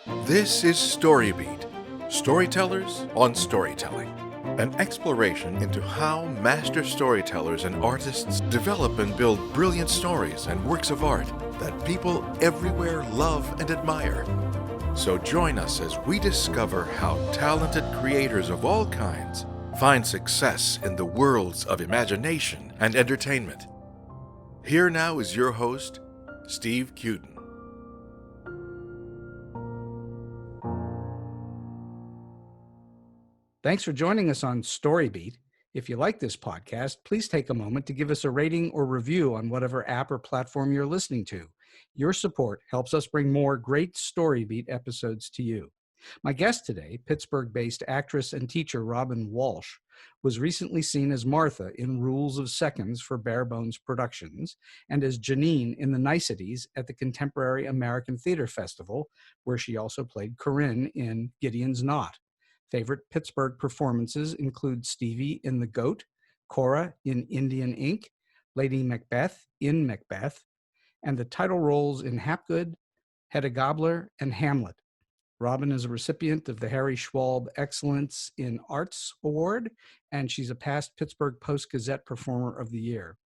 This is StoryBeat, Storytellers on Storytelling, an exploration into how master storytellers and artists develop and build brilliant stories and works of art that people everywhere love and admire. So join us as we discover how talented creators of all kinds find success in the worlds of imagination and entertainment. Here now is your host, Steve Cuden. Thanks for joining us on StoryBeat. If you like this podcast, please take a moment to give us a rating or review on whatever app or platform you're listening to. Your support helps us bring more great StoryBeat episodes to you. My guest today, Pittsburgh-based actress and teacher Robin Walsh, was recently seen as Martha in Rules of Seconds for Barebones Productions and as Janine in the Niceties at the Contemporary American Theater Festival, where she also played Corryne in Gideon's Knot. Favorite Pittsburgh performances include Stevie in The Goat, Cora in Indian Ink, Lady Macbeth in Macbeth, and the title roles in Hapgood, Hedda Gabler, and Hamlet. Robin is a recipient of the Harry Schwalb Excellence in Arts Award, and she's a past Pittsburgh Post-Gazette Performer of the Year.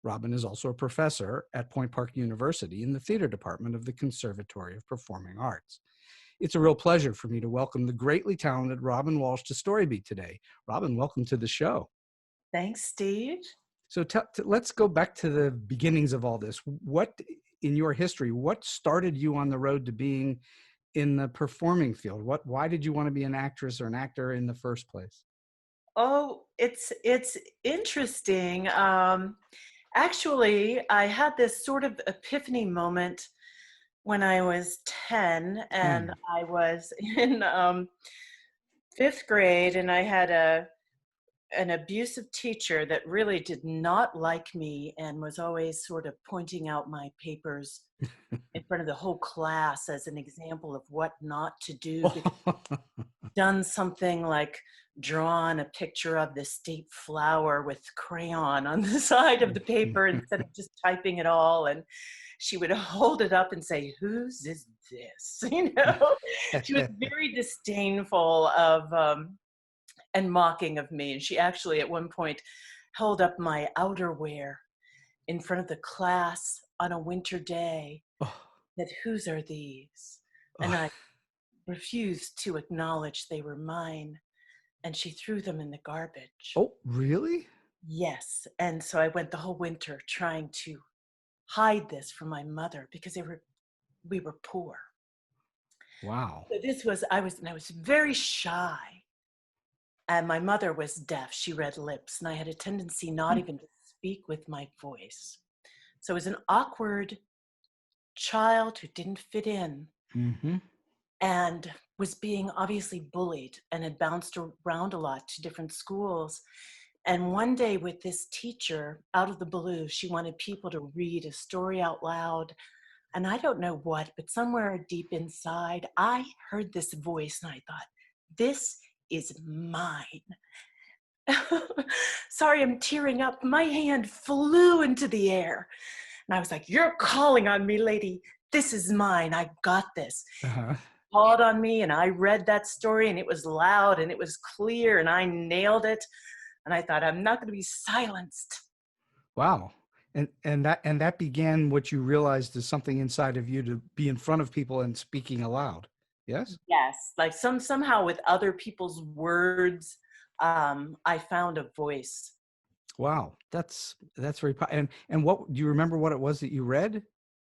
Robin is also a professor at Point Park University in the theater department of the Conservatory of Performing Arts. It's a real pleasure for me to welcome the greatly talented Robin Walsh to StoryBeat today. Robin, welcome to the show. Thanks, Steve. So let's go back to the beginnings of all this. What, in your history, what started you on the road to being in the performing field? Why did you want to be an actress or an actor in the first place? Oh, it's interesting. Actually, I had this sort of epiphany moment when I was 10, and I was in fifth grade, and I had an abusive teacher that really did not like me and was always sort of pointing out my papers in front of the whole class as an example of what not to do. Done something like drawn a picture of the state flower with crayon on the side of the paper instead of just typing it all. And she would hold it up and say, "Whose is this?" You know, she was very disdainful of and mocking of me. And she actually at one point held up my outerwear in front of the class on a winter day. Said, "Whose are these?" And I refused to acknowledge they were mine. And she threw them in the garbage. Oh, really? Yes. And so I went the whole winter trying to hide this from my mother because we were poor. Wow. So I was very shy. And my mother was deaf. She read lips. And I had a tendency not even to speak with my voice. So I was an awkward child who didn't fit in. Mm-hmm. And was being obviously bullied and had bounced around a lot to different schools. And one day with this teacher, out of the blue, she wanted people to read a story out loud. And I don't know what, but somewhere deep inside, I heard this voice and I thought, this is mine. Sorry, I'm tearing up. My hand flew into the air. And I was like, "You're calling on me, lady. This is mine. I got this." Called on me and I read that story and it was loud and it was clear and I nailed it. And I thought, I'm not going to be silenced. Wow. And that began what you realized is something inside of you to be in front of people and speaking aloud. Yes? Yes. Like somehow with other people's words, I found a voice. Wow. That's very and what do you remember what it was that you read?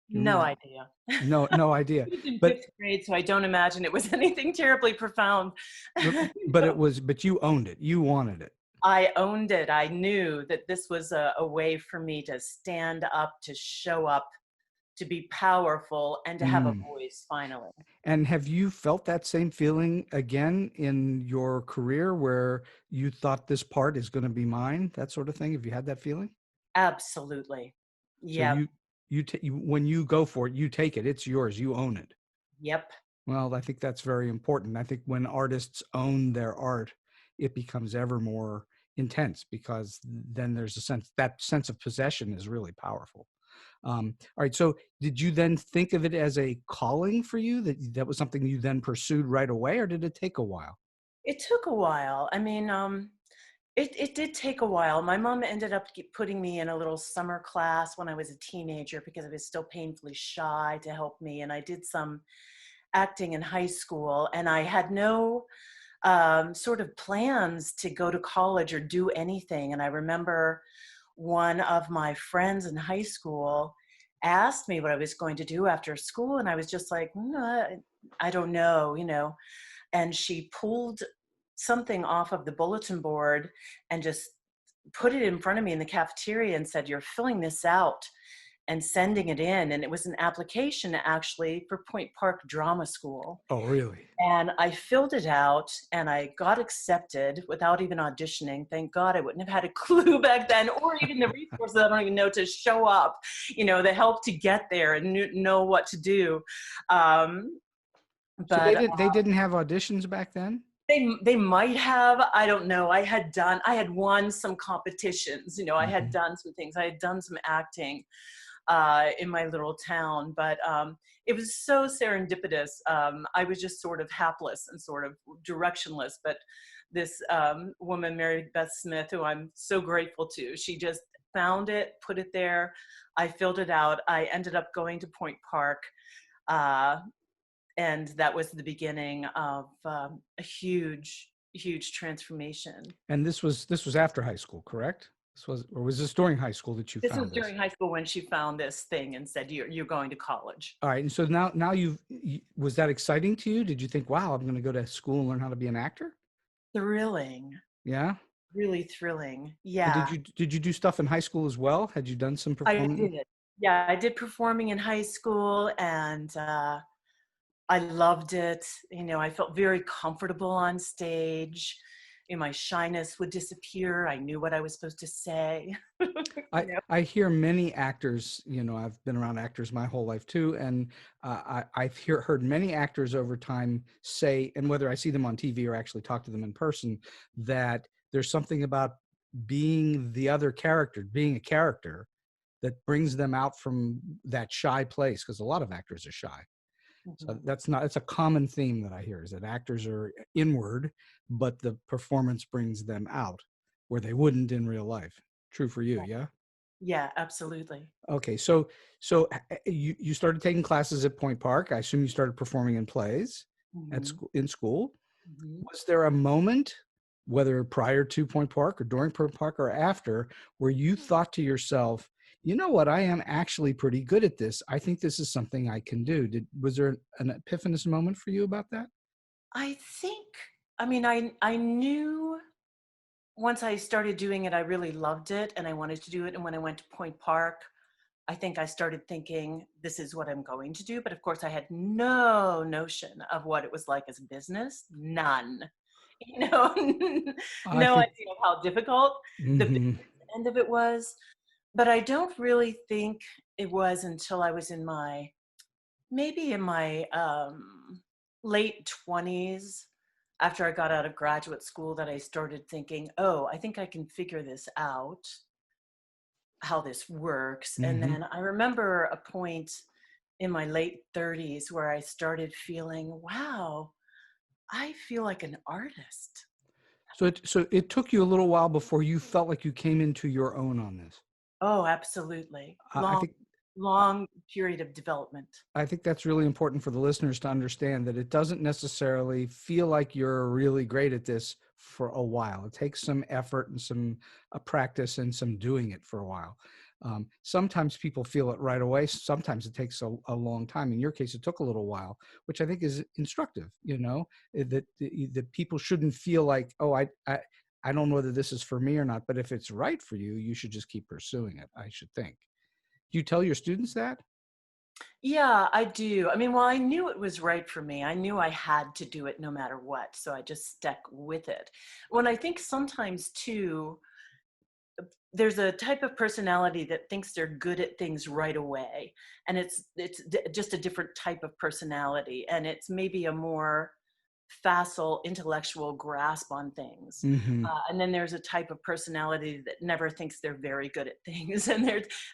No idea. No idea. It was in But fifth grade, so I don't imagine it was anything terribly profound. but you owned it. You wanted it. I owned it. I knew that this was a way for me to stand up, to show up, to be powerful, and to have a voice finally. And have you felt that same feeling again in your career where you thought this part is going to be mine, that sort of thing? Have you had that feeling? Absolutely. Yeah. So when you go for it, you take it. It's yours. You own it. Yep. Well, I think that's very important. I think when artists own their art, it becomes ever more intense because then there's that sense of possession is really powerful. All right. So did you then think of it as a calling for you, that was something you then pursued right away, or did it take a while? It took a while. I mean, it did take a while. My mom ended up putting me in a little summer class when I was a teenager because I was still painfully shy, to help me. And I did some acting in high school, and I had no sort of plans to go to college or do anything. And I remember one of my friends in high school asked me what I was going to do after school, and I was just like, I don't know, and she pulled something off of the bulletin board and just put it in front of me in the cafeteria and said, "You're filling this out and sending it in." And it was an application actually for Point Park Drama School. Oh, really? And I filled it out and I got accepted without even auditioning. Thank God I wouldn't have had a clue back then, or even the resources I don't even know to show up, the help to get there and know what to do. So they But didn't have auditions back then? they might have, I don't know. I had won some competitions, I had done some things. I had done some acting in my little town, but it was so serendipitous. I was just sort of hapless and sort of directionless, but this woman, Mary Beth Smith, who I'm so grateful to, she just found it, put it there. I filled it out. I ended up going to Point Park, and that was the beginning of a huge transformation. And this was after high school, correct? Was this during high school that you This found was during high school when she found this thing and said, you're going to college. All right. And so now was that exciting to you? Did you think, wow, I'm going to go to school and learn how to be an actor? Thrilling. Yeah. Really thrilling. And Yeah. did you do stuff in high school as well? Had you done some I performing? did. Yeah, I did performing in high school, and I loved it. I felt very comfortable on stage. My shyness would disappear. I knew what I was supposed to say. I hear many actors, I've been around actors my whole life too. And I've heard many actors over time say, and whether I see them on TV or actually talk to them in person, that there's something about being the other character, being a character, that brings them out from that shy place. Because a lot of actors are shy. So it's a common theme that I hear, is that actors are inward, but the performance brings them out where they wouldn't in real life. True for you, yeah? Yeah, absolutely. Okay, so you started taking classes at Point Park. I assume you started performing in plays in school. Was there a moment, whether prior to Point Park or during Point Park or after, where you thought to yourself, you know what, I am actually pretty good at this. I think this is something I can do. Was there an epiphanous moment for you about that? I knew once I started doing it, I really loved it and I wanted to do it. And when I went to Point Park, I think I started thinking, this is what I'm going to do. But of course, I had no notion of what it was like as a business. None. No idea of how difficult the business end of it was. But I don't really think it was until I was in my late 20s, after I got out of graduate school, that I started thinking, oh, I think I can figure this out, how this works. And then I remember a point in my late 30s where I started feeling, wow, I feel like an artist. So it took you a little while before you felt like you came into your own on this. Oh, absolutely. I think Long period of development. I think that's really important for the listeners to understand, that it doesn't necessarily feel like you're really great at this for a while. It takes some effort and some practice and some doing it for a while. Sometimes people feel it right away. Sometimes it takes a long time. In your case, it took a little while, which I think is instructive, that people shouldn't feel like, oh, I don't know whether this is for me or not, but if it's right for you, you should just keep pursuing it, I should think. Do you tell your students that? Yeah, I do. I knew it was right for me. I knew I had to do it no matter what. So I just stuck with it. When I think sometimes too, there's a type of personality that thinks they're good at things right away. And it's just a different type of personality. And it's maybe a more facile intellectual grasp on things. Mm-hmm. And then there's a type of personality that never thinks they're very good at things, and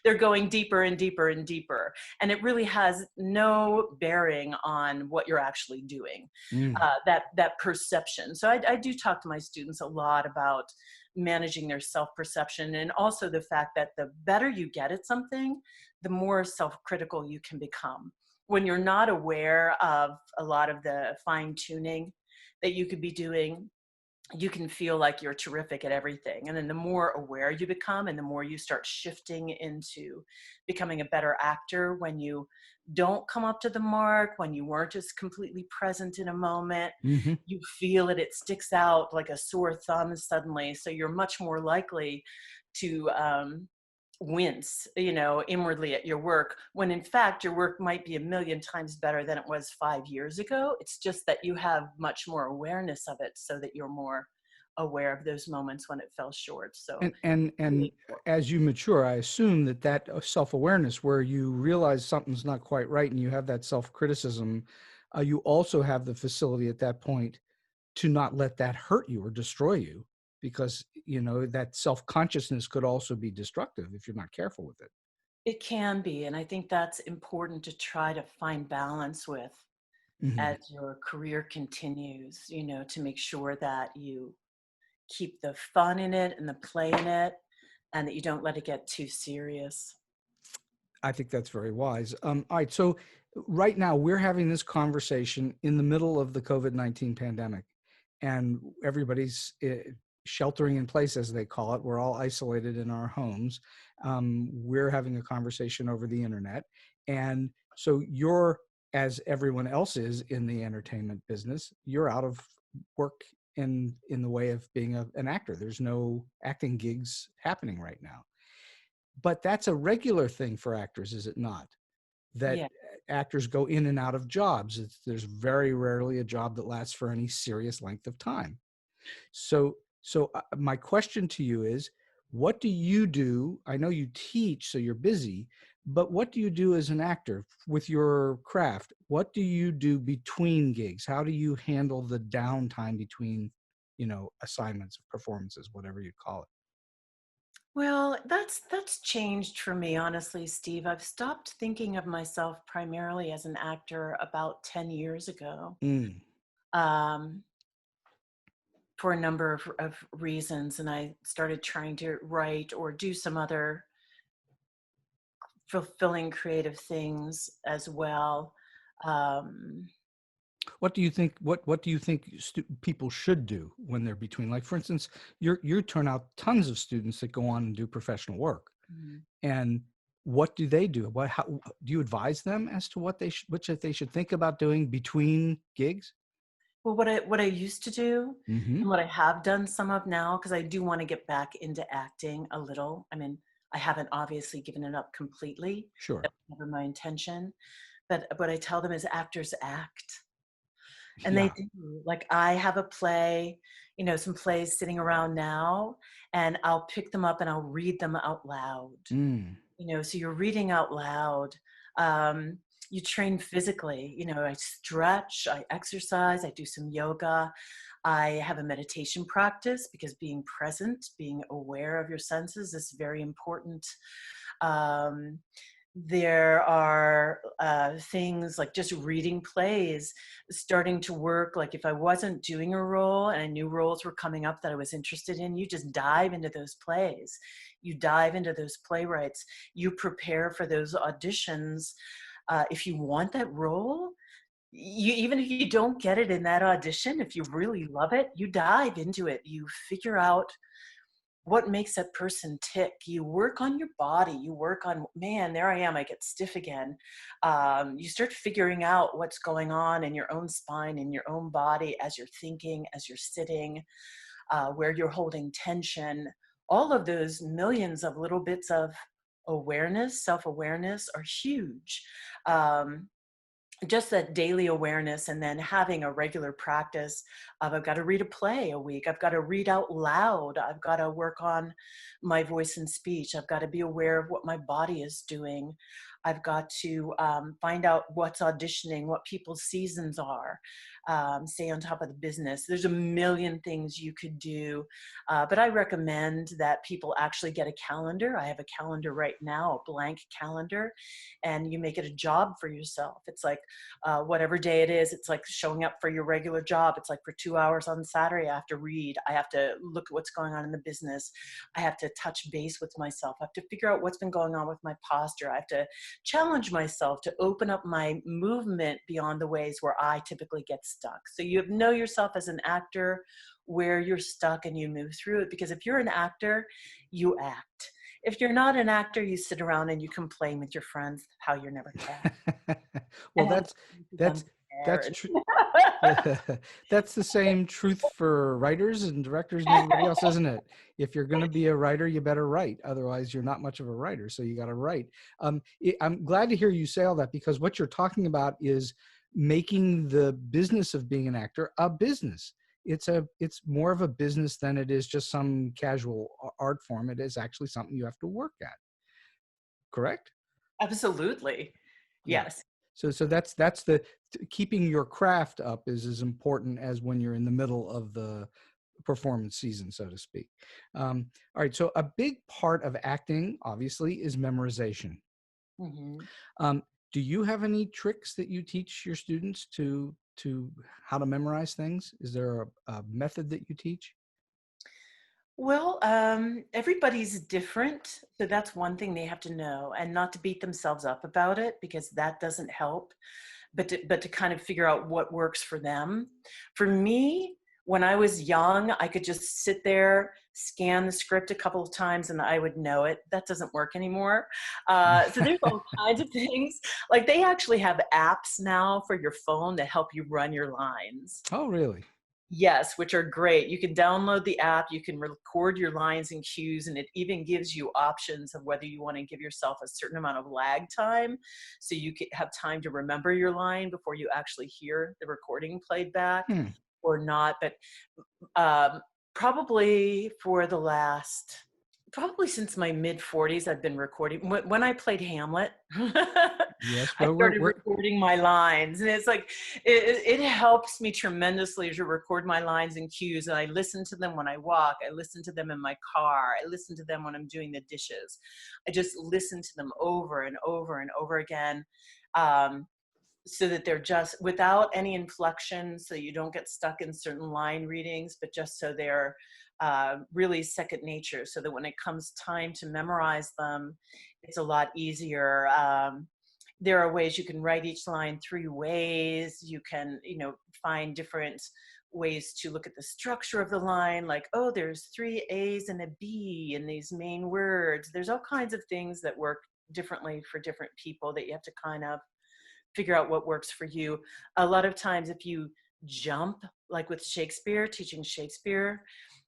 they're going deeper and deeper and deeper. And it really has no bearing on what you're actually doing, Mm. that perception. So I do talk to my students a lot about managing their self-perception, and also the fact that the better you get at something, the more self-critical you can become. When you're not aware of a lot of the fine-tuning that you could be doing, you can feel like you're terrific at everything. And then the more aware you become and the more you start shifting into becoming a better actor, when you don't come up to the mark, when you weren't just completely present in a moment, Mm-hmm. you feel it, it sticks out like a sore thumb suddenly. So you're much more likely to wince, inwardly at your work, when in fact your work might be a million times better than it was 5 years ago. It's just that you have much more awareness of it, so that you're more aware of those moments when it fell short. So And as you mature, I assume that self-awareness, where you realize something's not quite right and you have that self-criticism, you also have the facility at that point to not let that hurt you or destroy you, because that self-consciousness could also be destructive if you're not careful with it. it can be, and I think that's important to try to find balance with Mm-hmm. as your career continues, to make sure that you keep the fun in it and the play in it, and that you don't let it get too serious. I think that's very wise. All right, so right now we're having this conversation in the middle of the COVID-19 pandemic, and everybody's sheltering in place, as they call it. We're all isolated in our homes. We're having a conversation over the internet, and so you're, as everyone else is in the entertainment business, you're out of work in the way of being an actor. There's no acting gigs happening right now. But that's a regular thing for actors, is it not? That Yeah. actors go in and out of jobs. There's very rarely a job that lasts for any serious length of time. So my question to you is, what do you do? I know you teach, so you're busy, but what do you do as an actor with your craft? What do you do between gigs? How do you handle the downtime between, assignments, performances, whatever you call it? Well, that's changed for me, honestly, Steve. I've stopped thinking of myself primarily as an actor about 10 years ago, Mm. um, for a number of reasons. And I started trying to write or do some other fulfilling creative things as well. Um, What do you think? What do you think people should do when they're between? Like, for instance, you turn out tons of students that go on and do professional work, Mhm. and what do they do? How do you advise them as to which they should think about doing between gigs? Well, what I used to do, Mm-hmm. and what I have done some of now, because I do want to get back into acting a little. I mean, I haven't obviously given it up completely. Sure. That was never my intention. But what I tell them is actors act. And they Yeah. do. Like, I have a play, some plays sitting around now, and I'll pick them up and I'll read them out loud. Mm. So you're reading out loud. Um, you train physically. I stretch, I exercise, I do some yoga. I have a meditation practice, because being present, being aware of your senses is very important. Um, there are things like just reading plays, starting to work. Like, if I wasn't doing a role and I knew roles were coming up that I was interested in, you just dive into those plays. You dive into those playwrights. You prepare for those auditions. If you want that role, even if you don't get it in that audition, if you really love it, you dive into it. You figure out what makes that person tick. You work on your body. You work on, man, there I am, I get stiff again. You start figuring out what's going on in your own spine, in your own body, as you're thinking, as you're sitting, where you're holding tension. All of those millions of little bits of awareness, self-awareness, are huge. Just that daily awareness, and then having a regular practice of, I've got to read a play a week, I've got to read out loud, I've got to work on my voice and speech, I've got to be aware of what my body is doing. I've got to find out what's auditioning, what people's seasons are, stay on top of the business. There's a million things you could do, but I recommend that people actually get a calendar. I have a calendar right now, a blank calendar, and you make it a job for yourself. It's like whatever day it is, it's like showing up for your regular job. It's like for 2 hours on Saturday, I have to read. I have to look at what's going on in the business. I have to touch base with myself. I have to figure out what's been going on with my posture. I have to challenge myself to open up my movement beyond the ways where I typically get stuck. So you know yourself as an actor, where you're stuck, and you move through it. Because if you're an actor, you act. If you're not an actor, you sit around and you complain with your friends how you're never cast. Well, that's true. That's the same truth for writers and directors and everybody else, isn't it? If you're going to be a writer, you better write. Otherwise, you're not much of a writer. So you got to write. I'm glad to hear you say all that, because what you're talking about is making the business of being an actor a business. It's more of a business than it is just some casual art form. It is actually something you have to work at. Correct? Absolutely. Yes. So that's the keeping your craft up is as important as when you're in the middle of the performance season, so to speak. All right. So a big part of acting, obviously, is memorization. Mm-hmm. Do you have any tricks that you teach your students to how to memorize things? Is there a method that you teach? Well, everybody's different. So that's one thing they have to know, and not to beat themselves up about it, because that doesn't help, but to kind of figure out what works for them. For me, when I was young, I could just sit there, scan the script a couple of times, and I would know it. That doesn't work anymore. So there's all kinds of things. Like, they actually have apps now for your phone that help you run your lines. Oh, really? Yes, which are great. You can download the app, you can record your lines and cues, and it even gives you options of whether you want to give yourself a certain amount of lag time, so you can have time to remember your line before you actually hear the recording played back or not. But probably since my mid-40s, I've been recording. When I played Hamlet, yes, I started recording my lines, and it's like, it helps me tremendously to record my lines and cues, and I listen to them when I walk, I listen to them in my car, I listen to them when I'm doing the dishes. I just listen to them over and over and over again, so that they're just without any inflection, so you don't get stuck in certain line readings, but just so they're really second nature, so that when it comes time to memorize them, it's a lot easier. There are ways you can write each line 3 ways. You can, find different ways to look at the structure of the line, like, oh, there's 3 A's and a B in these main words. There's all kinds of things that work differently for different people that you have to kind of figure out what works for you. A lot of times, if you jump, like with Shakespeare, teaching Shakespeare,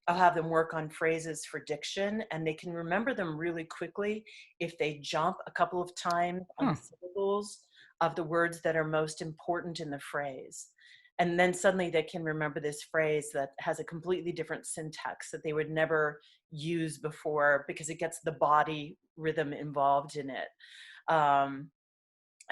I'll have them work on phrases for diction, and they can remember them really quickly if they jump a couple of times on the syllables of the words that are most important in the phrase. And then suddenly they can remember this phrase that has a completely different syntax that they would never use before, because it gets the body rhythm involved in it.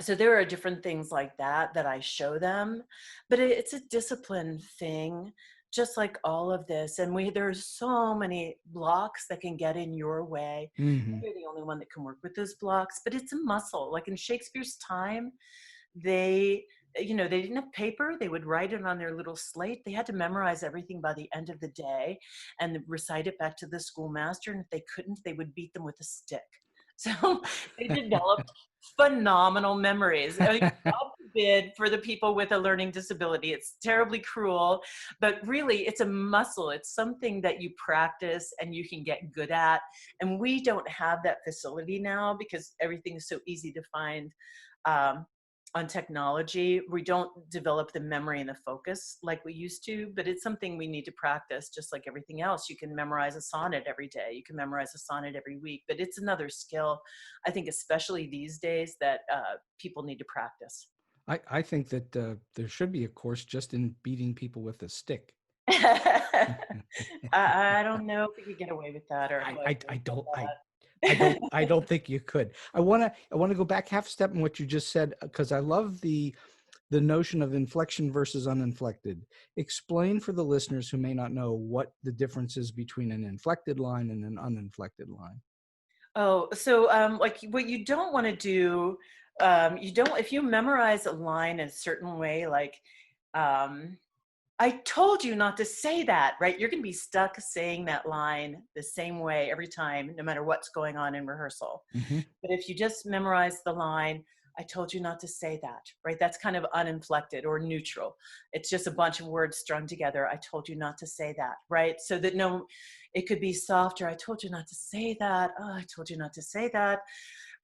So there are different things like that I show them, but it's a discipline thing, just like all of this. And there's so many blocks that can get in your way. Mm-hmm. You're the only one that can work with those blocks, but it's a muscle. Like in Shakespeare's time, they didn't have paper. They would write it on their little slate. They had to memorize everything by the end of the day and recite it back to the schoolmaster. And if they couldn't, they would beat them with a stick. So they developed phenomenal memories. I mean, God forbid for the people with a learning disability. It's terribly cruel, but really it's a muscle. It's something that you practice and you can get good at. And we don't have that facility now because everything is so easy to find on technology. We don't develop the memory and the focus like we used to, but it's something we need to practice, just like everything else. You can memorize a sonnet every day. You can memorize a sonnet every week, but it's another skill, I think, especially these days, that people need to practice. I think that there should be a course just in beating people with a stick. I don't know if we could get away with that, or I don't. I don't think you could. I want to go back half a step in what you just said, because I love the notion of inflection versus uninflected. Explain for the listeners who may not know what the difference is between an inflected line and an uninflected line. Oh, so like what you don't want to do, you don't, if you memorize a line in a certain way, like, I told you not to say that, right? You're going to be stuck saying that line the same way every time, no matter what's going on in rehearsal. Mm-hmm. But if you just memorize the line, I told you not to say that, right? That's kind of uninflected or neutral. It's just a bunch of words strung together. I told you not to say that, right? So that no, it could be softer. I told you not to say that. Oh, I told you not to say that.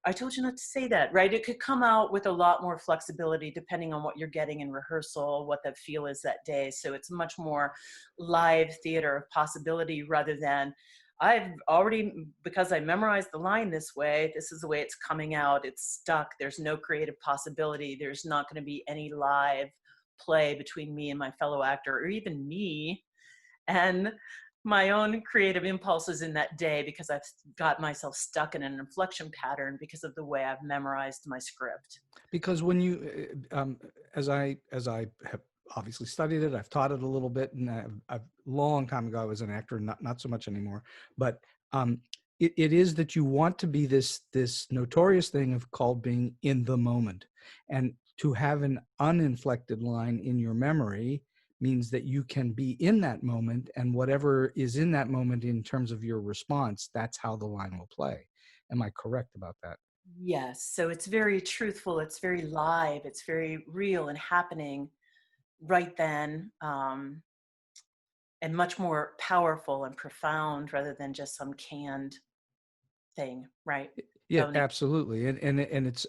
I told you not to say that, right? It could come out with a lot more flexibility depending on what you're getting in rehearsal, what the feel is that day. So it's much more live theater of possibility rather than I've already, because I memorized the line this way, this is the way it's coming out, it's stuck, there's no creative possibility, there's not going to be any live play between me and my fellow actor, or even me and my own creative impulses in that day, because I've got myself stuck in an inflection pattern because of the way I've memorized my script. Because when you, as I have obviously studied it, I've taught it a little bit, and I've long time ago I was an actor, not so much anymore. But it is that you want to be this notorious thing of called being in the moment, and to have an uninflected line in your memory means that you can be in that moment, and whatever is in that moment in terms of your response, that's how the line will play. Am I correct about that? Yes, so it's very truthful, it's very live, it's very real and happening right then, and much more powerful and profound rather than just some canned thing, right? Yeah, Phony. absolutely. And it's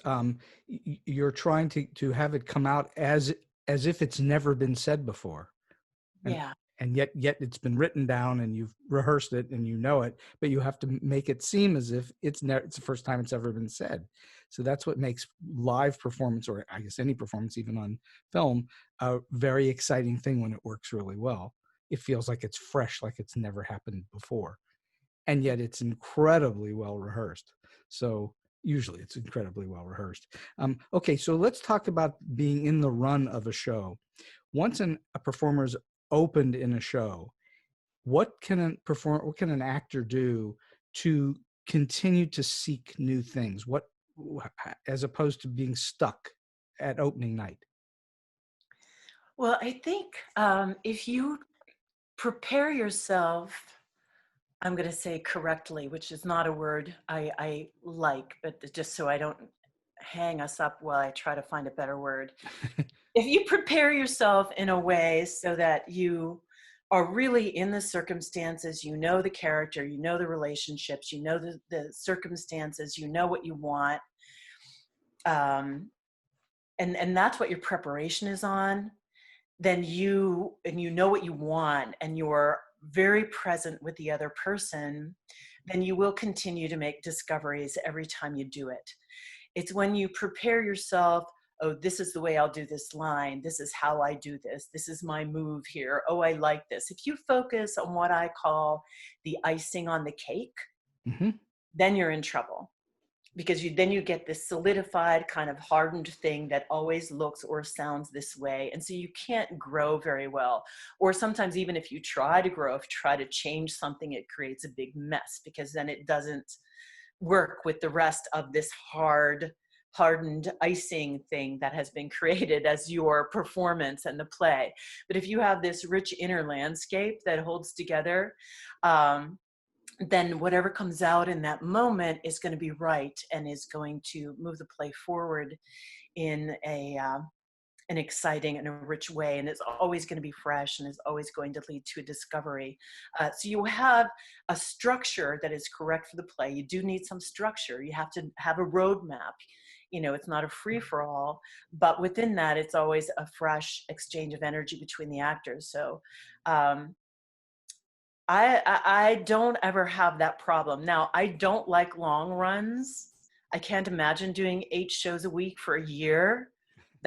you're trying to have it come out as if it's never been said before. And Yeah. and yet it's been written down and you've rehearsed it and you know it, but you have to make it seem as if it's the first time it's ever been said. So that's what makes live performance, or I guess any performance, even on film, a very exciting thing when it works really well. It feels like it's fresh, like it's never happened before. And yet it's incredibly well rehearsed. So usually it's incredibly well rehearsed. Okay, so let's talk about being in the run of a show. Once a performer's opened in a show, what can an actor do to continue to seek new things? What, as opposed to being stuck at opening night? Well, I think if you prepare yourself, I'm going to say correctly, which is not a word I like, but just so I don't hang us up while I try to find a better word. If you prepare yourself in a way so that you are really in the circumstances, you know the character, you know the relationships, you know the circumstances, you know what you want, and that's what your preparation is on, then you know what you want and you're very present with the other person, then you will continue to make discoveries every time you do it. It's when you prepare yourself, oh, this is the way I'll do this line, this is how I do this is my move here, oh, I like this. If you focus on what I call the icing on the cake, Mm-hmm. then you're in trouble. Because then you get this solidified kind of hardened thing that always looks or sounds this way. And so you can't grow very well. Or sometimes even if you try to grow, if you try to change something, it creates a big mess because then it doesn't work with the rest of this hardened icing thing that has been created as your performance and the play. But if you have this rich inner landscape that holds together, then whatever comes out in that moment is going to be right and is going to move the play forward in an exciting and a rich way, and it's always going to be fresh and is always going to lead to a discovery. So you have a structure that is correct for the play. You do need some structure. You have to have a roadmap. You know, it's not a free-for-all, but within that, it's always a fresh exchange of energy between the actors. So I don't ever have that problem. Now, I don't like long runs. I can't imagine doing 8 shows a week for a year.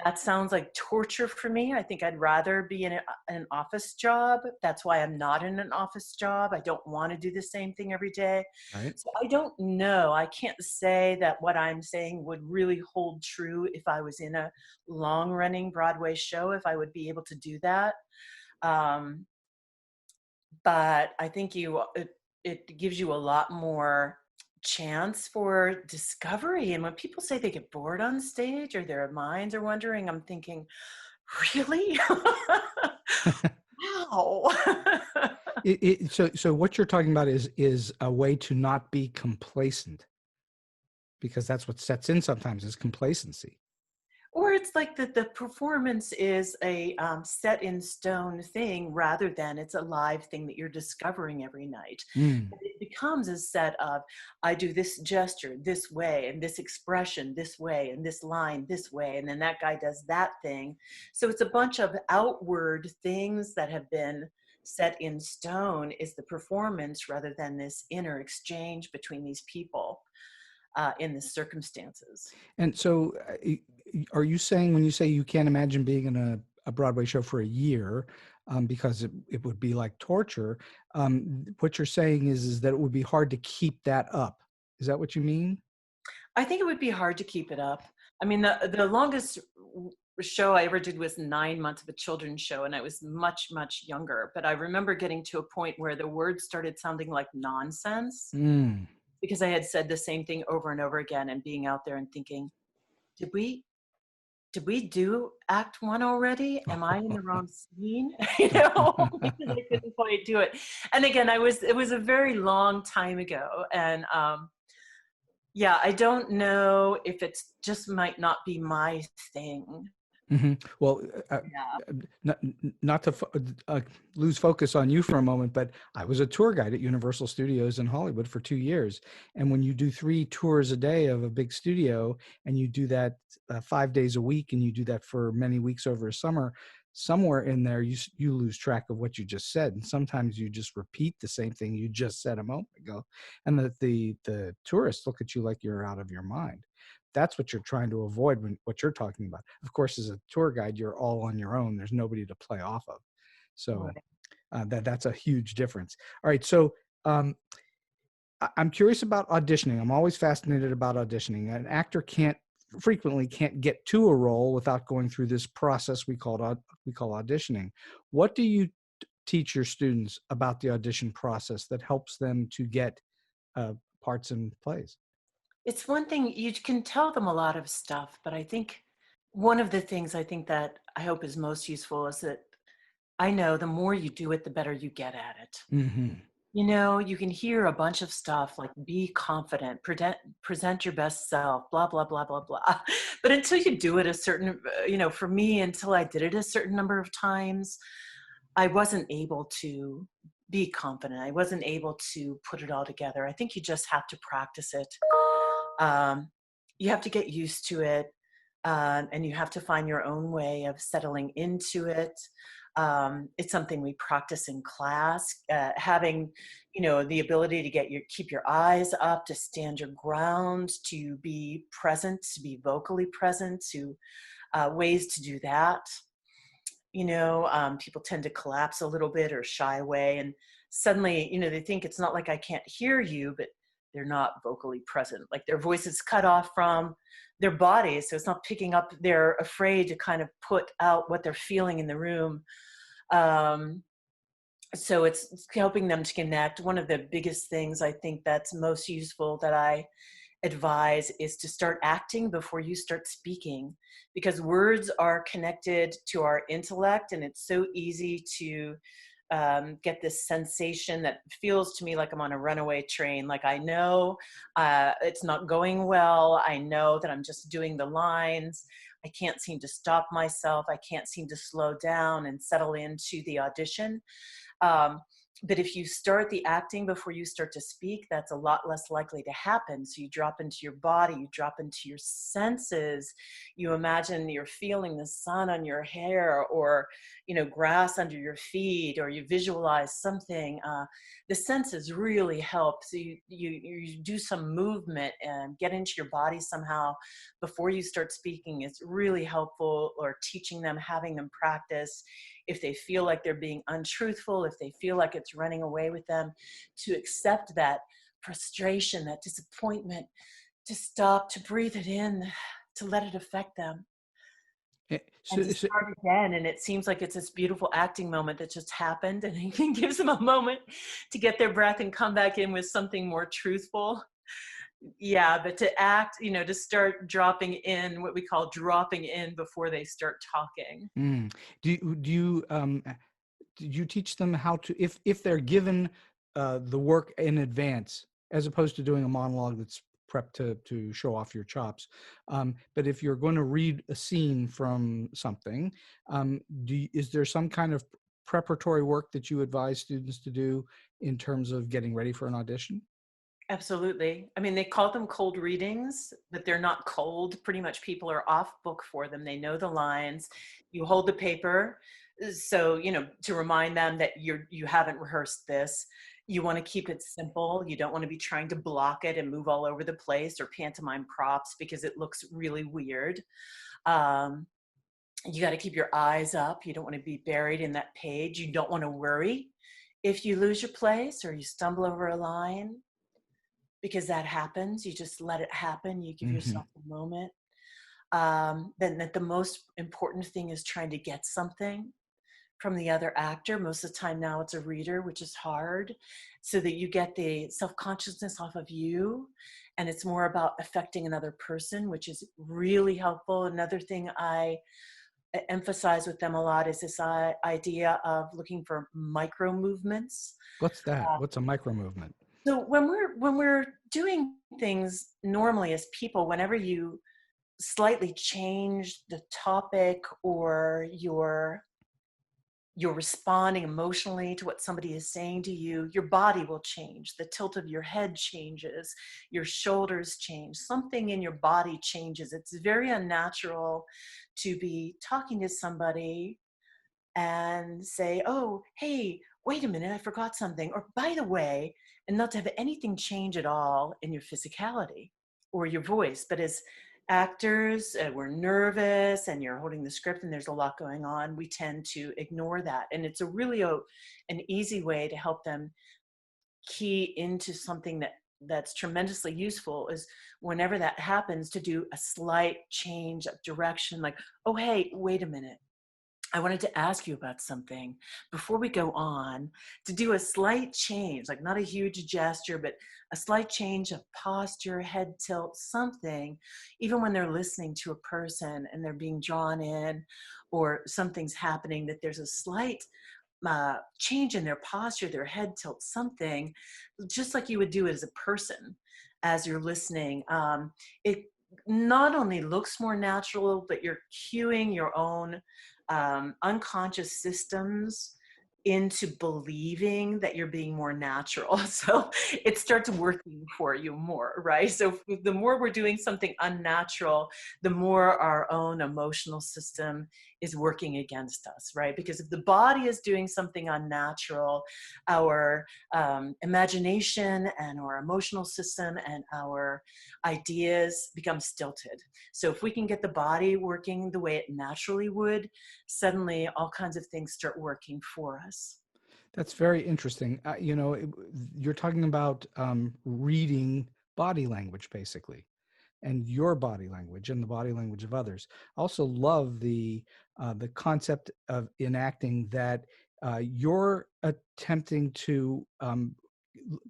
That sounds like torture for me. I think I'd rather be in an office job. That's why I'm not in an office job. I don't want to do the same thing every day. Right. So I don't know. I can't say that what I'm saying would really hold true if I was in a long running Broadway show, if I would be able to do that. Um, but I think it gives you a lot more chance for discovery. And when people say they get bored on stage or their minds are wandering, I'm thinking, really? Wow. So what you're talking about is a way to not be complacent, because that's what sets in sometimes is complacency. Or it's like the performance is a set in stone thing rather than it's a live thing that you're discovering every night. Mm. It becomes a set of, I do this gesture this way and this expression this way and this line this way, and then that guy does that thing. So it's a bunch of outward things that have been set in stone is the performance rather than this inner exchange between these people in the circumstances. And so are you saying, when you say you can't imagine being in a Broadway show for a year, because it would be like torture, what you're saying is that it would be hard to keep that up? Is that what you mean? I think it would be hard to keep it up. I mean, the longest show I ever did was 9 months of a children's show, and I was much, much younger. But I remember getting to a point where the words started sounding like nonsense Mm. because I had said the same thing over and over again, and being out there and thinking, did we do act one already? Am I in the wrong scene? Because I couldn't quite do it. And again, it was a very long time ago. And yeah, I don't know if it's just might not be my thing. Mm-hmm. Well, Yeah. not to lose focus on you for a moment, but I was a tour guide at Universal Studios in Hollywood for 2 years. And when you do 3 tours a day of a big studio, and you do that 5 days a week, and you do that for many weeks over a summer, somewhere in there, you lose track of what you just said. And sometimes you just repeat the same thing you just said a moment ago. And the tourists look at you like you're out of your mind. That's what you're trying to avoid when what you're talking about. Of course, as a tour guide, you're all on your own. There's nobody to play off of. So that's a huge difference. All right. So I'm curious about auditioning. I'm always fascinated about auditioning. An actor frequently can't get to a role without going through this process we call auditioning. What do you teach your students about the audition process that helps them to get parts in plays? It's one thing, you can tell them a lot of stuff, but I think one of the things I think that I hope is most useful is that I know the more you do it, the better you get at it. Mm-hmm. You can hear a bunch of stuff like be confident, present your best self, blah, blah, blah, blah, blah. But until you do it a certain, for me, until I did it a certain number of times, I wasn't able to be confident. I wasn't able to put it all together. I think you just have to practice it. You have to get used to it, and you have to find your own way of settling into it. It's something we practice in class, having, the ability to keep your eyes up, to stand your ground, to be present, to be vocally present, to ways to do that. People tend to collapse a little bit or shy away, and suddenly, they think it's not like I can't hear you, but they're not vocally present. Like their voice is cut off from their body, so it's not picking up. They're afraid to kind of put out what they're feeling in the room. So it's helping them to connect. One of the biggest things I think that's most useful that I advise is to start acting before you start speaking, because words are connected to our intellect, and it's so easy to get this sensation that feels to me like I'm on a runaway train. Like I know it's not going well. I know that I'm just doing the lines. I can't seem to stop myself. I can't seem to slow down and settle into the audition. But if you start the acting before you start to speak, that's a lot less likely to happen. So you drop into your body, you drop into your senses, you imagine you're feeling the sun on your hair, or, you know, grass under your feet, or you visualize something. The senses really help. So you do some movement and get into your body somehow before you start speaking. It's really helpful, or teaching them, having them practice. If they feel like they're being untruthful, if they feel like it's running away with them, to accept that frustration, that disappointment, to stop, to breathe it in, to let it affect them. And to start again. And it seems like it's this beautiful acting moment that just happened, and it gives them a moment to get their breath and come back in with something more truthful. Yeah, but to act, you know, to start dropping in, what we call dropping in before they start talking. Do you teach them how to, if they're given the work in advance, as opposed to doing a monologue that's prepped to show off your chops, but if you're going to read a scene from something, is there some kind of preparatory work that you advise students to do in terms of getting ready for an audition? Absolutely. I mean, they call them cold readings, but they're not cold. Pretty much people are off book for them. They know the lines. You hold the paper. So, you know, to remind them that you haven't rehearsed this. You want to keep it simple. You don't want to be trying to block it and move all over the place, or pantomime props, because it looks really weird. You got to keep your eyes up. You don't want to be buried in that page. You don't want to worry if you lose your place or you stumble over a line, because that happens. You just let it happen. You give yourself a moment. Then that the most important thing is trying to get something from the other actor. Most of the time now it's a reader, which is hard, so that you get the self-consciousnness off of you, and it's more about affecting another person, which is really helpful. Another thing I emphasize with them a lot is this idea of looking for micro movements. What's that? What's a micro movement? So when we're doing things normally as people, whenever you slightly change the topic, or you're responding emotionally to what somebody is saying to you, your body will change. The tilt of your head changes, your shoulders change, something in your body changes. It's very unnatural to be talking to somebody and say, oh, hey, wait a minute, I forgot something. Or by the way, and not to have anything change at all in your physicality or your voice. But as actors, we're nervous, and you're holding the script and there's a lot going on, we tend to ignore that. And it's an easy way to help them key into something that's tremendously useful, is whenever that happens, to do a slight change of direction, like, oh, hey, wait a minute, I wanted to ask you about something before we go on, to do a slight change, like not a huge gesture, but a slight change of posture, head tilt, something, even when they're listening to a person and they're being drawn in, or something's happening, that there's a slight change in their posture, their head tilt, something, just like you would do it as a person as you're listening. It not only looks more natural, but you're cueing your own unconscious systems into believing that you're being more natural. So it starts working for you more, right? So the more we're doing something unnatural, the more our own emotional system is working against us, right? Because if the body is doing something unnatural, our imagination and our emotional system and our ideas become stilted. So if we can get the body working the way it naturally would, suddenly all kinds of things start working for us. That's very interesting. You're talking about reading body language, basically, and your body language and the body language of others. I also love the concept of enacting that you're attempting to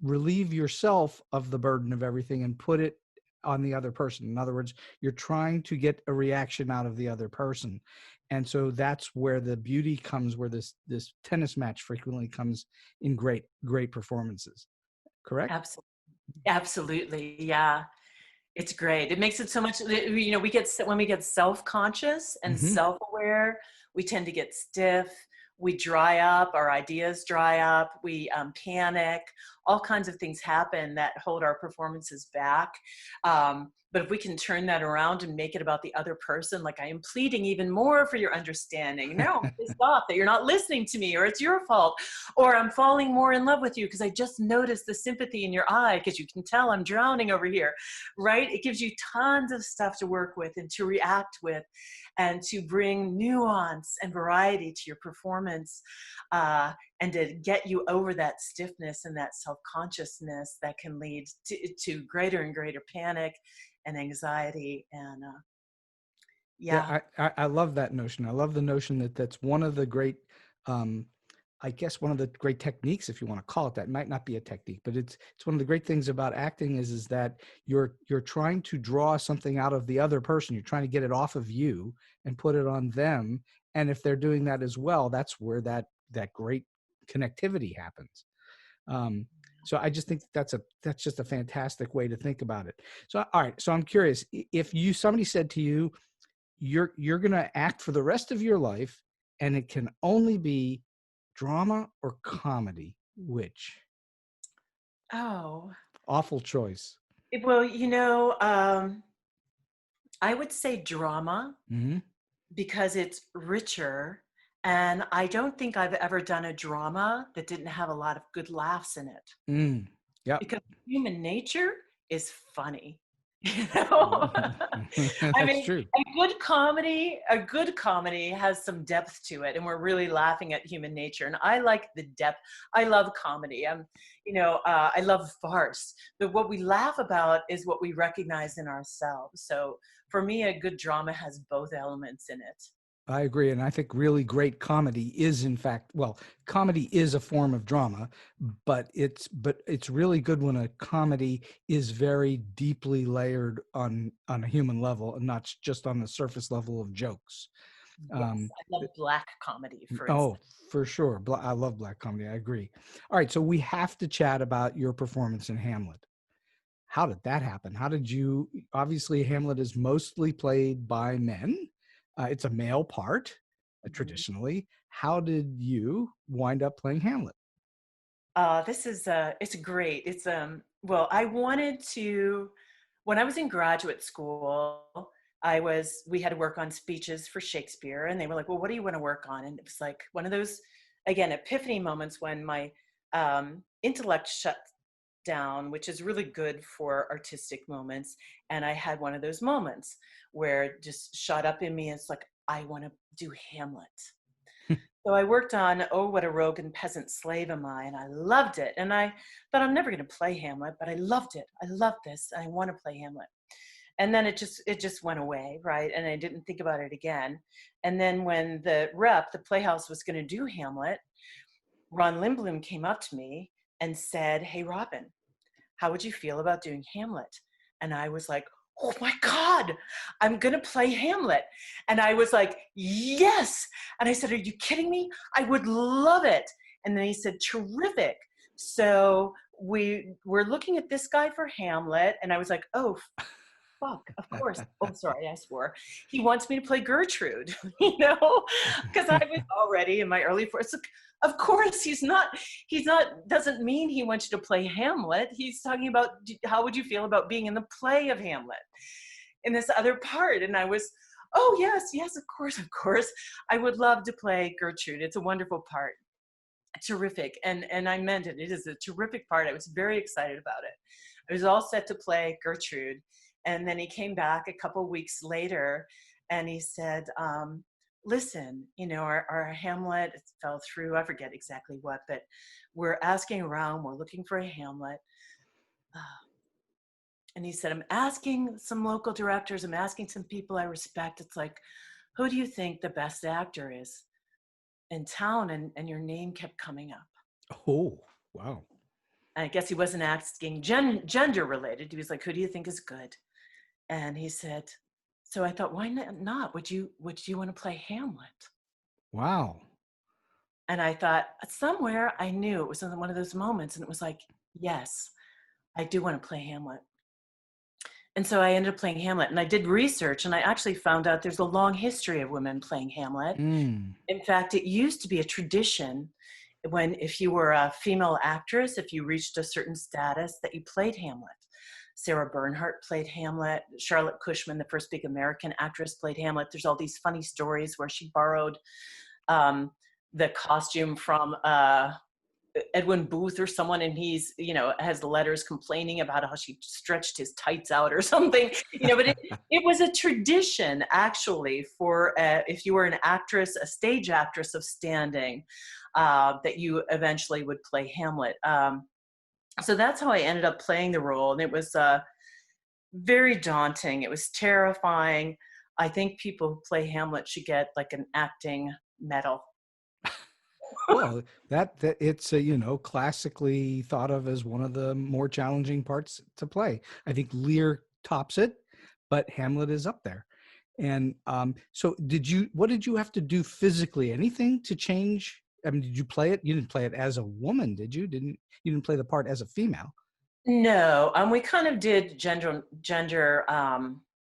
relieve yourself of the burden of everything and put it on the other person. In other words, you're trying to get a reaction out of the other person. And so that's where the beauty comes, where this tennis match frequently comes in great performances. Correct? Absolutely. Yeah. It's great. It makes it so much, you know, when we get self-conscious and self-aware, we tend to get stiff. we dry up, our ideas dry up, we panic, all kinds of things happen that hold our performances back. But if we can turn that around and make it about the other person, like I am pleading even more for your understanding. Now I'm pissed off that you're not listening to me, or it's your fault, or I'm falling more in love with you because I just noticed the sympathy in your eye because you can tell I'm drowning over here, right? It gives you tons of stuff to work with and to react with and to bring nuance and variety to your performance, and to get you over that stiffness and that self-consciousness that can lead to greater and greater panic and anxiety. And I love that notion. I love the notion that that's one of the great, I guess one of the great techniques, if you want to call it that. It might not be a technique, but it's one of the great things about acting is that you're trying to draw something out of the other person. You're trying to get it off of you and put it on them. And if they're doing that as well, that's where that great connectivity happens. So I just think that's just a fantastic way to think about it. So, all right. So I'm curious, if somebody said to you, you're going to act for the rest of your life and it can only be drama or comedy, which? Oh, Awful choice. well, I would say drama, Mm-hmm. because it's richer. And I don't think I've ever done a drama that didn't have a lot of good laughs in it. Yep. Because human nature is funny. I That's mean, true. a good comedy has some depth to it, and we're really laughing at human nature. And I like the depth. I love comedy. I love farce. But what we laugh about is what we recognize in ourselves. So for me, a good drama has both elements in it. I agree. And I think really great comedy is, in fact, comedy is a form of drama, but it's really good when a comedy is very deeply layered on a human level and not just on the surface level of jokes. Yes, I love black comedy, for Oh, instance. for sure. I love black comedy. I agree. All right. So we have to chat about your performance in Hamlet. How did that happen? Obviously Hamlet is mostly played by men. It's a male part, traditionally. How did you wind up playing Hamlet? It's great. Well, I wanted to, when I was in graduate school, we had to work on speeches for Shakespeare, and they were like, well, what do you want to work on? And it was like one of those, again, epiphany moments when my intellect shut down, which is really good for artistic moments. And I had one of those moments where it just shot up in me. It's like, I want to do Hamlet. So I worked on Oh, What a Rogue and Peasant Slave Am I, and I loved it. And I thought, I'm never going to play Hamlet, but I loved it. I love this. I want to play Hamlet. And then it just went away, right? And I didn't think about it again. And then when the Playhouse, was going to do Hamlet, Ron Lindblom came up to me and said, hey, Robin, how would you feel about doing Hamlet? And I was like, oh my God, I'm going to play Hamlet. And I was like, yes. And I said, are you kidding me? I would love it. And then he said, terrific. So we're looking at this guy for Hamlet. And I was like, oh, fuck, of course. Oh, sorry, I swore. He wants me to play Gertrude, because I was already in my early 40s. Of course, doesn't mean he wants you to play Hamlet. He's talking about how would you feel about being in the play of Hamlet in this other part. And I was, oh, yes, of course. I would love to play Gertrude. It's a wonderful part. Terrific. And I meant it. It is a terrific part. I was very excited about it. I was all set to play Gertrude. And then he came back a couple weeks later and he said, listen, our Hamlet fell through. I forget exactly what, but we're asking around. We're looking for a Hamlet. And he said, I'm asking some local directors. I'm asking some people I respect. It's like, who do you think the best actor is in town? And your name kept coming up. Oh, wow. I guess he wasn't asking gender related. He was like, who do you think is good? And he said, so I thought, why not? Would you want to play Hamlet? Wow. And I thought, somewhere I knew it was one of those moments. And it was like, yes, I do want to play Hamlet. And so I ended up playing Hamlet, and I did research, and I actually found out there's a long history of women playing Hamlet. Mm. In fact, it used to be a tradition when, if you were a female actress, if you reached a certain status, that you played Hamlet. Sarah Bernhardt played Hamlet. Charlotte Cushman, the first big American actress, played Hamlet. There's all these funny stories where she borrowed the costume from Edwin Booth or someone, and he's, has letters complaining about how she stretched his tights out or something, but it was a tradition actually for, if you were an actress, a stage actress of standing, that you eventually would play Hamlet. So that's how I ended up playing the role. And it was very daunting. It was terrifying. I think people who play Hamlet should get like an acting medal. Well, that it's classically thought of as one of the more challenging parts to play. I think Lear tops it, but Hamlet is up there. And so what did you have to do physically? Anything to change? I mean, did you play it? You didn't play it as a woman, did you? You didn't play the part as a female? No, we kind of did gender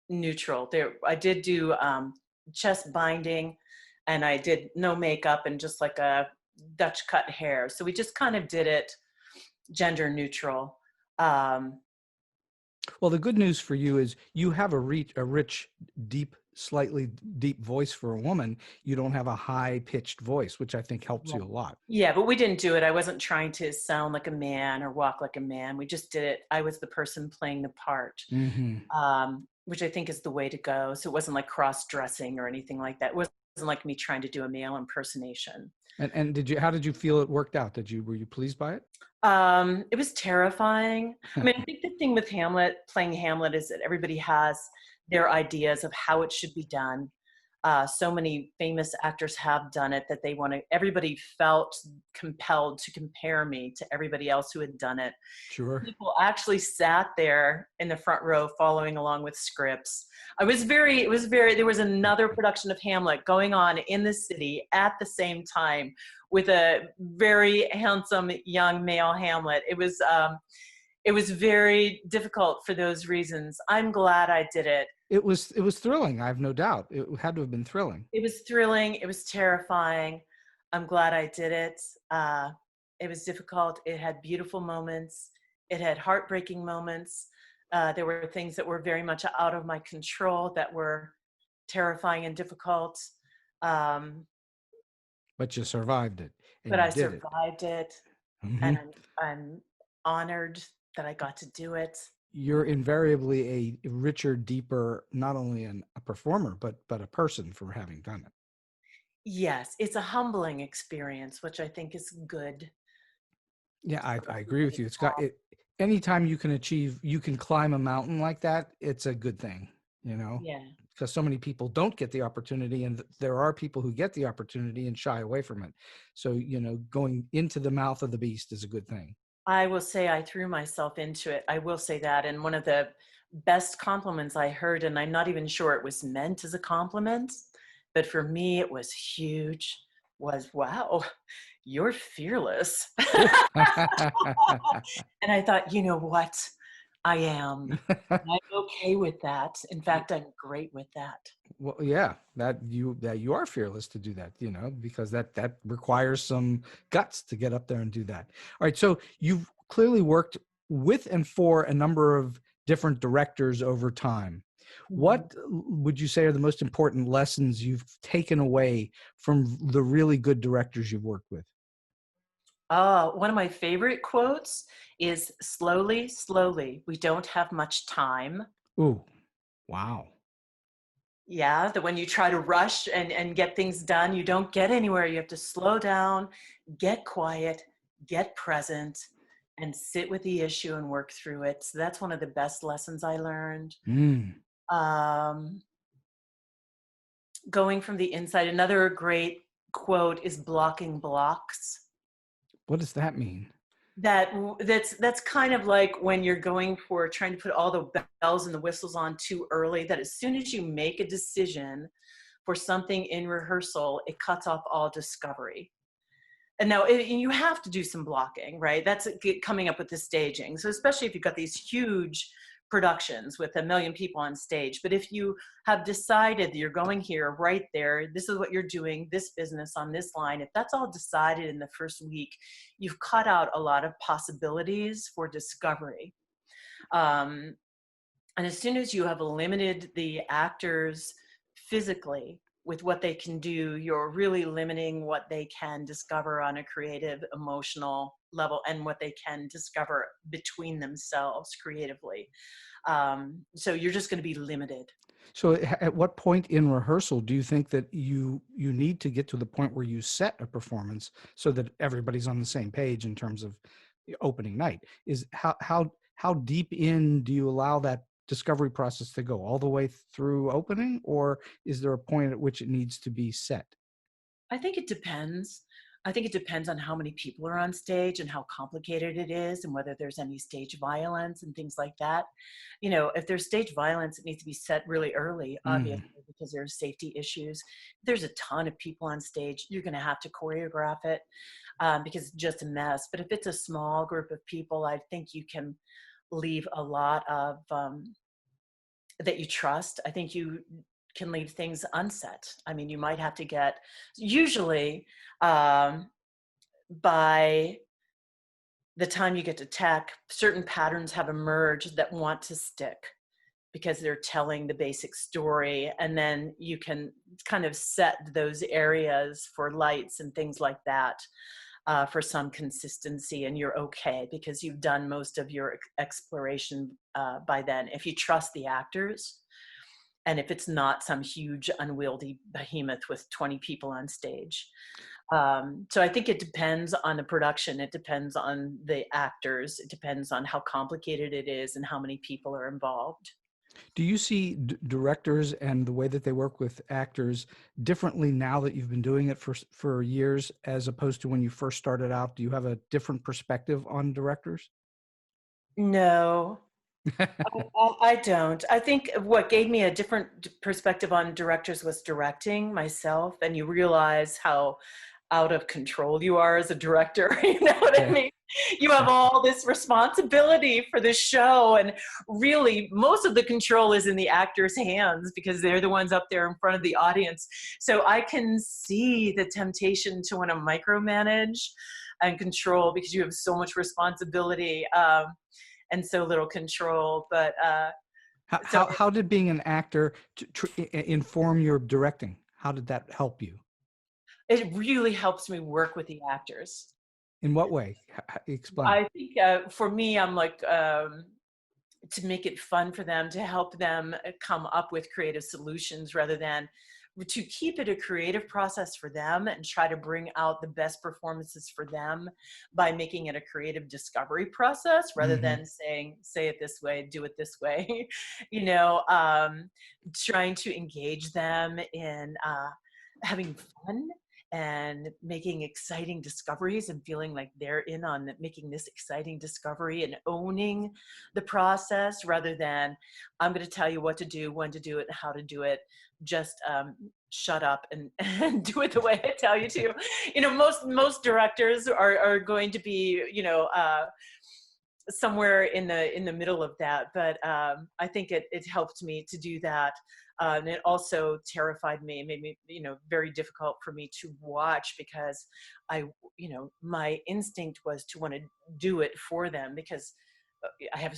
neutral. I did do chest binding, and I did no makeup and just like a Dutch cut hair. So we just kind of did it gender neutral. Well, the good news for you is you have a rich, deep, slightly deep voice for a woman. You don't have a high pitched voice, which I think helps you a lot. Yeah, but we didn't do it. I wasn't trying to sound like a man or walk like a man. We just did it. I was the person playing the part, which I think is the way to go. So it wasn't like cross-dressing or anything like that. It wasn't like me trying to do a male impersonation. And how did you feel it worked out? Were you pleased by it? It was terrifying. I mean, I think the thing with playing Hamlet, is that everybody has their ideas of how it should be done. So many famous actors have done it that everybody felt compelled to compare me to everybody else who had done it. Sure. People actually sat there in the front row following along with scripts. There was another production of Hamlet going on in the city at the same time with a very handsome young male Hamlet. It was very difficult for those reasons. I'm glad I did it. It was thrilling. I have no doubt. It had to have been thrilling. It was thrilling. It was terrifying. I'm glad I did it. It was difficult. It had beautiful moments. It had heartbreaking moments. There were things that were very much out of my control that were terrifying and difficult. But you survived it. But I survived it. Mm-hmm. And I'm honored that I got to do it. You're invariably a richer, deeper, not only a performer, but a person for having done it. Yes, it's a humbling experience, which I think is good. Yeah, I agree with you. It's got it. Anytime you can climb a mountain like that, it's a good thing, Yeah. Because so many people don't get the opportunity, and there are people who get the opportunity and shy away from it. So, going into the mouth of the beast is a good thing. I will say I threw myself into it. I will say that. And one of the best compliments I heard, and I'm not even sure it was meant as a compliment, but for me it was huge, was, wow, you're fearless. And I thought, you know what? I am. I'm okay with that. In fact, I'm great with that. Well, yeah, that you are fearless to do that, because that requires some guts to get up there and do that. All right. So you've clearly worked with and for a number of different directors over time. What would you say are the most important lessons you've taken away from the really good directors you've worked with? One of my favorite quotes is, slowly, slowly, we don't have much time. Ooh, wow. Yeah, that when you try to rush and get things done, you don't get anywhere. You have to slow down, get quiet, get present, and sit with the issue and work through it. So that's one of the best lessons I learned. Going from the inside, another great quote is blocking blocks. What does that mean? That's kind of like when you're trying to put all the bells and the whistles on too early, that as soon as you make a decision for something in rehearsal, it cuts off all discovery. And now you have to do some blocking, right? That's coming up with the staging. So especially if you've got these huge productions with 1 million people on stage. But if you have decided that you're going here, right there, this is what you're doing, this business on this line, if that's all decided in the first week, you've cut out a lot of possibilities for discovery. And as soon as you have limited the actors physically with what they can do, you're really limiting what they can discover on a creative, emotional level and what they can discover between themselves creatively. So you're just going to be limited. So at what point in rehearsal do you think that you need to get to the point where you set a performance so that everybody's on the same page in terms of the opening night? Is how deep in do you allow that discovery process to go, all the way through opening, or is there a point at which it needs to be set? I think it depends. I think it depends on how many people are on stage and how complicated it is and whether there's any stage violence and things like that. You know, if there's stage violence, it needs to be set really early, obviously, because there's safety issues. If there's a ton of people on stage, you're going to have to choreograph it because it's just a mess. But if it's a small group of people, I think you can leave a lot of that you trust. I think you can leave things unset. I mean, you might have to get, usually by the time you get to tech, certain patterns have emerged that want to stick because they're telling the basic story. And then you can kind of set those areas for lights and things like that for some consistency, and you're okay because you've done most of your exploration by then. If you trust the actors, and if it's not some huge unwieldy behemoth with 20 people on stage. So I think it depends on the production. It depends on the actors. It depends on how complicated it is and how many people are involved. Do you see directors and the way that they work with actors differently now that you've been doing it for years as opposed to when you first started out? Do you have a different perspective on directors? No, I don't. I think what gave me a different perspective on directors was directing myself, and you realize how out of control you are as a director. You know what I mean? You have all this responsibility for the show, and really most of the control is in the actors' hands because they're the ones up there in front of the audience. So I can see the temptation to want to micromanage and control because you have so much responsibility and so little control. But how did being an actor inform your directing? How did that help you? it really helps me work with the actors. In what way? Explain. I think for me, I'm like, to make it fun for them, to help them come up with creative solutions rather than to keep it a creative process for them and try to bring out the best performances for them by making it a creative discovery process rather than saying, say it this way, do it this way, you know, trying to engage them in having fun and making exciting discoveries and feeling like they're in on making this exciting discovery and owning the process rather than I'm going to tell you what to do, when to do it, and how to do it. Just shut up and do it the way I tell you to. You know, most directors are going to be, you know, somewhere in the middle of that. But I think it helped me to do that. And it also terrified me, made me, you know, very difficult for me to watch because you know, my instinct was to want to do it for them because I have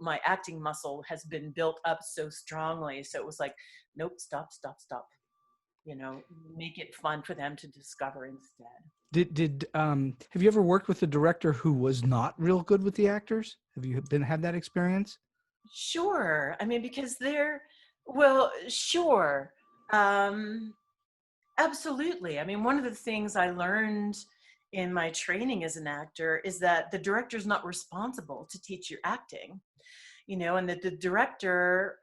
my acting muscle has been built up so strongly. So it was like, nope, stop. You know, make it fun for them to discover instead. Have you ever worked with a director who was not real good with the actors? Have you had that experience? Sure. I mean, because well, sure. Absolutely. I mean, one of the things I learned in my training as an actor is that the director's not responsible to teach you acting, you know, and that the director,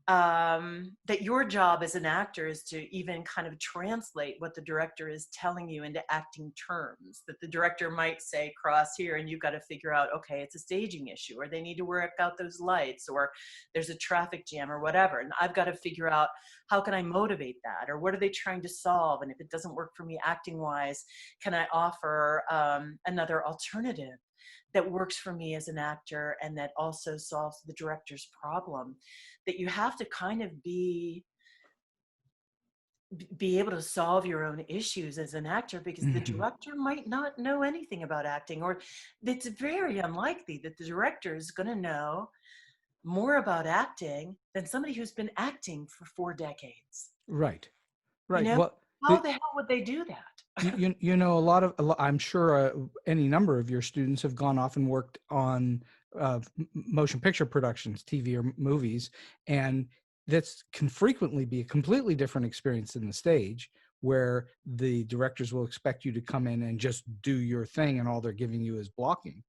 that your job as an actor is to even kind of translate what the director is telling you into acting terms. That the director might say cross here and you've got to figure out, okay, it's a staging issue or they need to work out those lights or there's a traffic jam or whatever. And I've got to figure out how can I motivate that or what are they trying to solve? And if it doesn't work for me acting wise, can I offer another alternative? that works for me as an actor, and that also solves the director's problem, that you have to kind of be able to solve your own issues as an actor, because the Hmm. director might not know anything about acting, or it's very unlikely that the director is going to know more about acting than somebody who's been acting for 4 decades. Right. You Right. know, Well, how the hell would they do that? you know, I'm sure any number of your students have gone off and worked on motion picture productions, TV or movies, and that's can frequently be a completely different experience than the stage, where the directors will expect you to come in and just do your thing, and all they're giving you is blocking.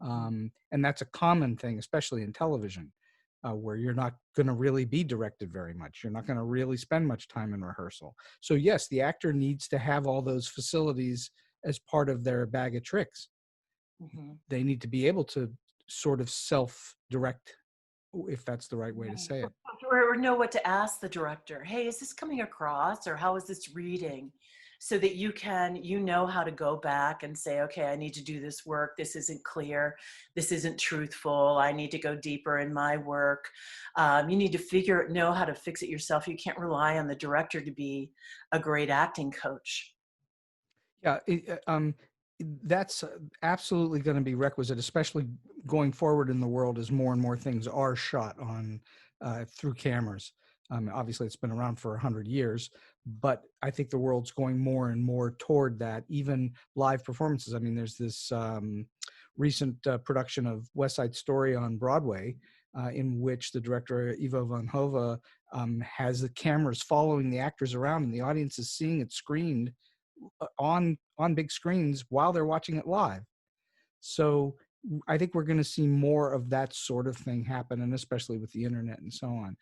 And that's a common thing, especially in television, where you're not going to really be directed very much. You're not going to really spend much time in rehearsal. So yes, the actor needs to have all those facilities as part of their bag of tricks. Mhm. They need to be able to sort of self-direct, if that's the right way to say it. Or know what to ask the director. Hey, is this coming across, or how is this reading? So that you know how to go back and say, okay, I need to do this work. This isn't clear. This isn't truthful. I need to go deeper in my work. You need to know how to fix it yourself. You can't rely on the director to be a great acting coach. Yeah, that's absolutely going to be requisite, especially going forward in the world as more and more things are shot on through cameras. Obviously, it's been around for 100 years, but I think the world's going more and more toward that. Even live performances. I mean, there's this recent production of West Side Story on Broadway, in which the director Ivo van Hove has the cameras following the actors around, and the audience is seeing it screened on big screens while they're watching it live. So I think we're going to see more of that sort of thing happen, and especially with the internet and so on.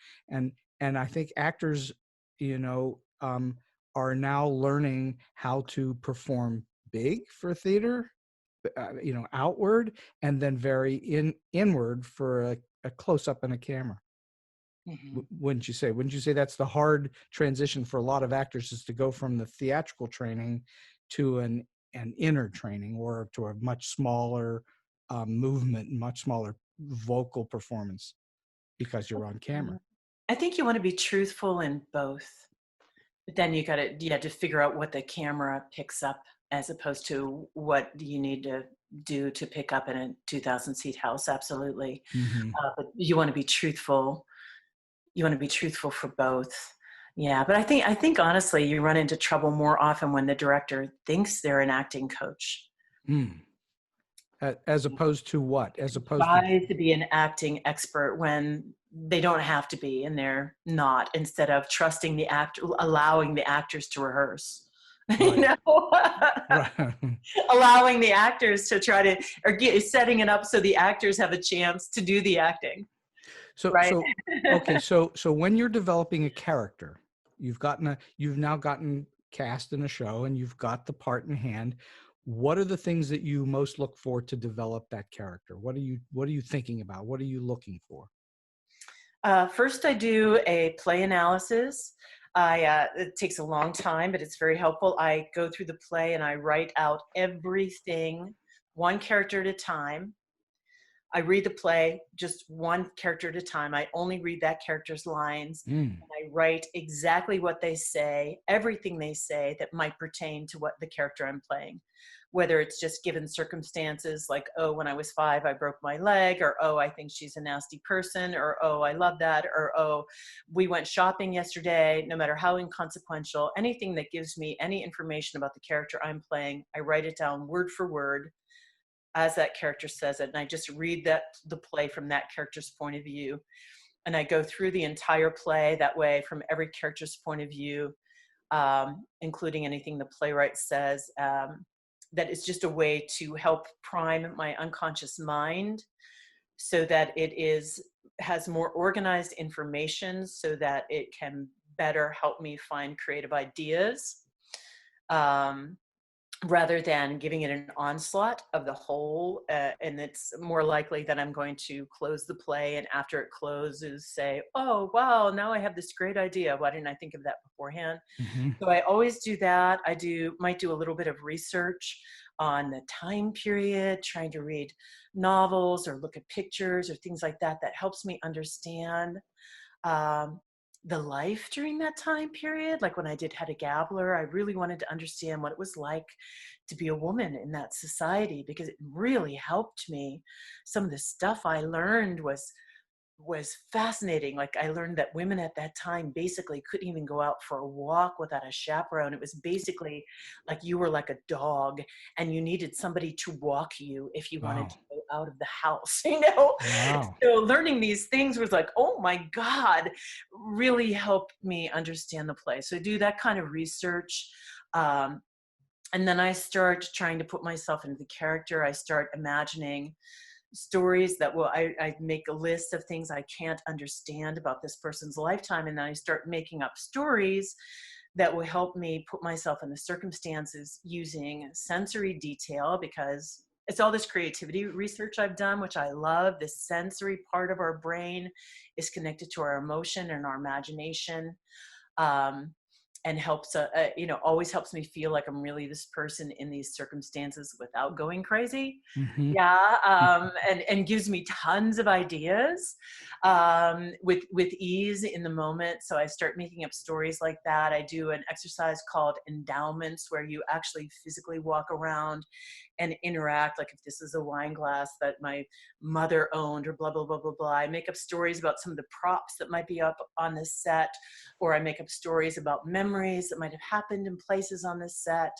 And I think actors, you know, are now learning how to perform big for theater, you know, outward, and then very inward for a close up and a camera. Mhm. Wouldn't you say? Wouldn't you say that's the hard transition for a lot of actors, is to go from the theatrical training to an inner training, or to a much smaller movement, much smaller vocal performance, because you're on camera. I think you want to be truthful in both. But then you have to figure out what the camera picks up, as opposed to what you need to do to pick up in a 2,000 seat house. Absolutely. Hmm. But you want to be truthful. You want to be truthful for both. Yeah. But I think honestly, you run into trouble more often when the director thinks they're an acting coach. Mm. As opposed to what? As opposed to Tries to be an acting expert when they don't have to be, and they're not, instead of trusting the actor, allowing the actors to rehearse. You right, know, right. allowing the actors to try to, setting it up so the actors have a chance to do the acting, So right? so okay, so when you're developing a character, you've now gotten cast in a show, and you've got the part in hand. What are the things that you most look for to develop that character? What are you thinking about? What are you looking for? First, I do a play analysis. It takes a long time, but it's very helpful. I go through the play and I write out everything, one character at a time. I read the play just one character at a time. I only read that character's lines. Mm, And I write exactly what they say, everything they say that might pertain to what the character I'm playing. Whether it's just given circumstances like, oh, when I was 5, I broke my leg, or oh, I think she's a nasty person, or oh, I love that, or oh, we went shopping yesterday. No matter how inconsequential, anything that gives me any information about the character I'm playing, I write it down word for word as that character says it, and I just read the play from that character's point of view, and I go through the entire play that way, from every character's point of view, including anything the playwright says. That is just a way to help prime my unconscious mind, so that has more organized information, so that it can better help me find creative ideas. Rather than giving it an onslaught of the whole, and it's more likely that I'm going to close the play, and after it closes say, oh wow, now I have this great idea, why didn't I think of that beforehand? hmm So I always do that. Might do a little bit of research on the time period, trying to read novels or look at pictures or things like that, that helps me understand the life during that time period. Like when I did Hedda Gabler, I really wanted to understand what it was like to be a woman in that society, because it really helped me. Some of the stuff I learned was fascinating. Like I learned that women at that time basically couldn't even go out for a walk without a chaperone. It was basically like you were like a dog and you needed somebody to walk you if you wanted Wow. to go out of the house, you know? Wow. So learning these things was like, oh my God, really helped me understand the play. So I do that kind of research. And then I start trying to put myself into the character. I start imagining stories that I make a list of things I can't understand about this person's lifetime, and then I start making up stories that will help me put myself in the circumstances using sensory detail, because it's all this creativity research I've done, which I love. The sensory part of our brain is connected to our emotion and our imagination. And helps, always helps me feel like I'm really this person in these circumstances without going crazy. Mm-hmm. Yeah, and gives me tons of ideas with ease in the moment. So I start making up stories like that. I do an exercise called endowments, where you actually physically walk around and interact. Like if this is a wine glass that my mother owned, or blah, blah, blah, blah, blah. I make up stories about some of the props that might be up on the set, or I make up stories about memories that might have happened in places on the set.